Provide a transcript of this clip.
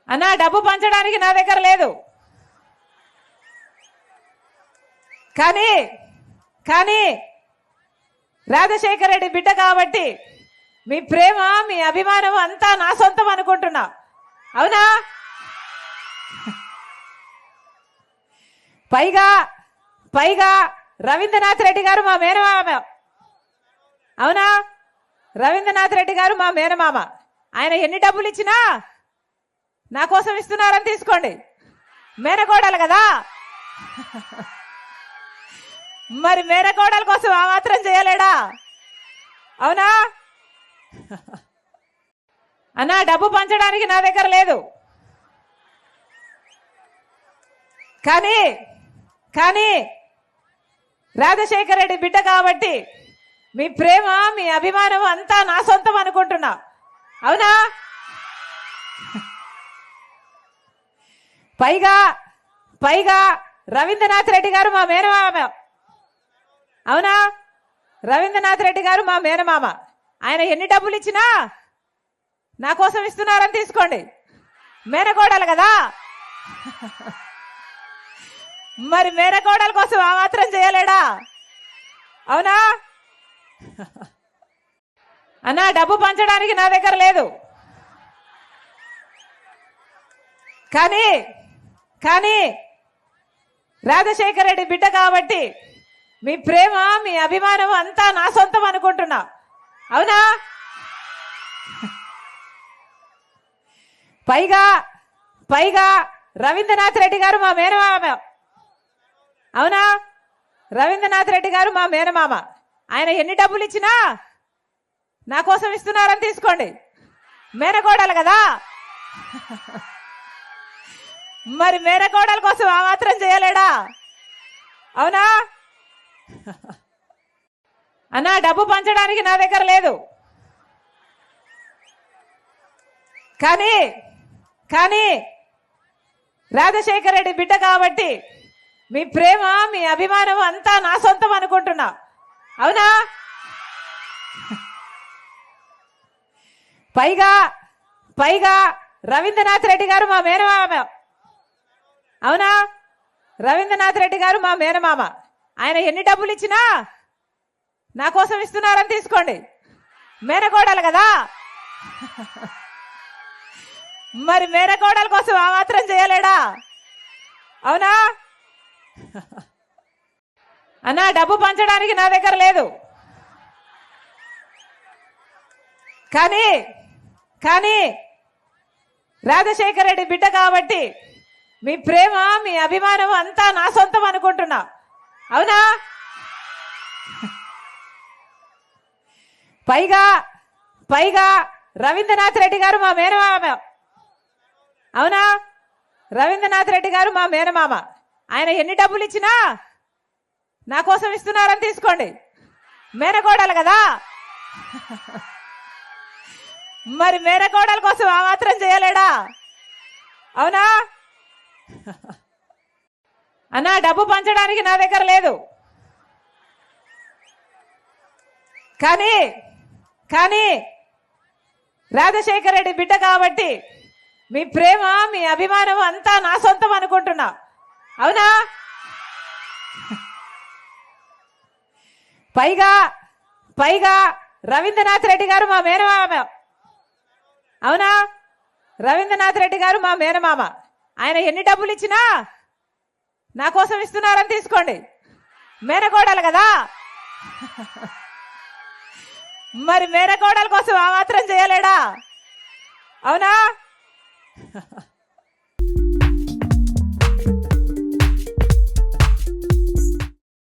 అన్నా డబ్బు పంచడానికి నా దగ్గర లేదు, కానీ కానీ రాజశేఖర రెడ్డి బిడ్డ కాబట్టి మీ ప్రేమ మీ అభిమానం అంతా నా సొంతం అనుకుంటున్నా. అవునా? పైగా పైగా రవీంద్రనాథ్ రెడ్డి గారు మా మేనమామ. అవునా? రవీంద్రనాథ్ రెడ్డి గారు మా మేనమామ. ఆయన ఎన్ని డబ్బులు ఇచ్చినా నా కోసం ఇస్తున్నారని తీసుకోండి. మేనకోడలు కదా, మరి మేనకోడల కోసం ఆ మాత్రం చేయలేడా? అవునా? అన్నా డబ్బు పంచడానికి నా దగ్గర లేదు, కానీ కానీ రాజశేఖర రెడ్డి బిడ్డ కాబట్టి మీ ప్రేమ మీ అభిమానం అంతా నా సొంతం అనుకుంటున్నా. అవునా? పైగా పైగా రవీంద్రనాథ్ రెడ్డి గారు మా మేనమామ. అవునా? రవీంద్రనాథ్ రెడ్డి గారు మా మేనమామ. ఆయన ఎన్ని డబ్బులు ఇచ్చినా నా కోసం ఇస్తున్నారని తీసుకోండి. మేనకోడలు కదా, మరి మేనకోడల కోసం ఆ మాత్రం చేయలేడా? అవునా? అన్నా డబ్బు పంచడానికి నా దగ్గర లేదు, కానీ కానీ రాజశేఖర రెడ్డి బిడ్డ కాబట్టి మీ ప్రేమ మీ అభిమానం అంతా నా సొంతం అనుకుంటున్నా. అవునా? పైగా పైగా రవీంద్రనాథ్ రెడ్డి గారు మా మేనమామ. అవునా? రవీంద్రనాథ్ రెడ్డి గారు మా మేనమామ. ఆయన ఎన్ని డబ్బులు ఇచ్చినా నా కోసం ఇస్తున్నారని తీసుకోండి. మేనకోడలు కదా, మరి మేనకోడల కోసం ఆ మాత్రం చేయలేడా? అవునా? అన్నా డబ్బు పంచడానికి నా దగ్గర లేదు, కానీ కానీ రాజశేఖర రెడ్డి బిడ్డ కాబట్టి మీ ప్రేమ మీ అభిమానం అంతా నా సొంతం అనుకుంటున్నా. అవునా? పైగా పైగా రవీంద్రనాథ్ రెడ్డి గారు మా మేనమామ. అవునా? రవీంద్రనాథ్ రెడ్డి గారు మా మేనమామ. ఆయన ఎన్ని డబ్బులు ఇచ్చినా నా కోసం ఇస్తున్నారని తీసుకోండి. మేనకోడలు కదా, మరి మేనకోడల కోసం ఆ మాత్రం చేయలేడా? అవునా? అన్నా డబ్బు పంచడానికి నా దగ్గర లేదు, కానీ కానీ రాజశేఖర రెడ్డి బిడ్డ కాబట్టి మీ ప్రేమ మీ అభిమానం అంతా నా సొంతం అనుకుంటున్నా. అవునా? పైగా పైగా రవీంద్రనాథ్ రెడ్డి గారు మా మేనమామ. అవునా? రవీంద్రనాథ్ రెడ్డి గారు మా మేనమామ. ఆయన ఎన్ని డబ్బులు ఇచ్చినా నా కోసం ఇస్తున్నారని తీసుకోండి. మేనకోడలు కదా, మరి మేనకోడల కోసం ఆ మాత్రం చేయలేడా? అవునా? అన్నా డబ్బు పంచడానికి నా దగ్గర లేదు, కానీ కానీ రాజశేఖర రెడ్డి బిడ్డ కాబట్టి మీ ప్రేమ మీ అభిమానం అంతా నా సొంతం అనుకుంటున్నా. అవునా? పైగా పైగా రవీంద్రనాథ్ రెడ్డి గారు మా మేనమామ. అవునా? రవీంద్రనాథ్ రెడ్డి గారు మా మేనమామ. ఆయన ఎన్ని డబ్బులు ఇచ్చినా నా కోసం ఇస్తున్నారని తీసుకోండి. మేనకోడలు కదా, మరి మేనకోడల కోసం ఆ మాత్రం చేయలేడా? అవునా?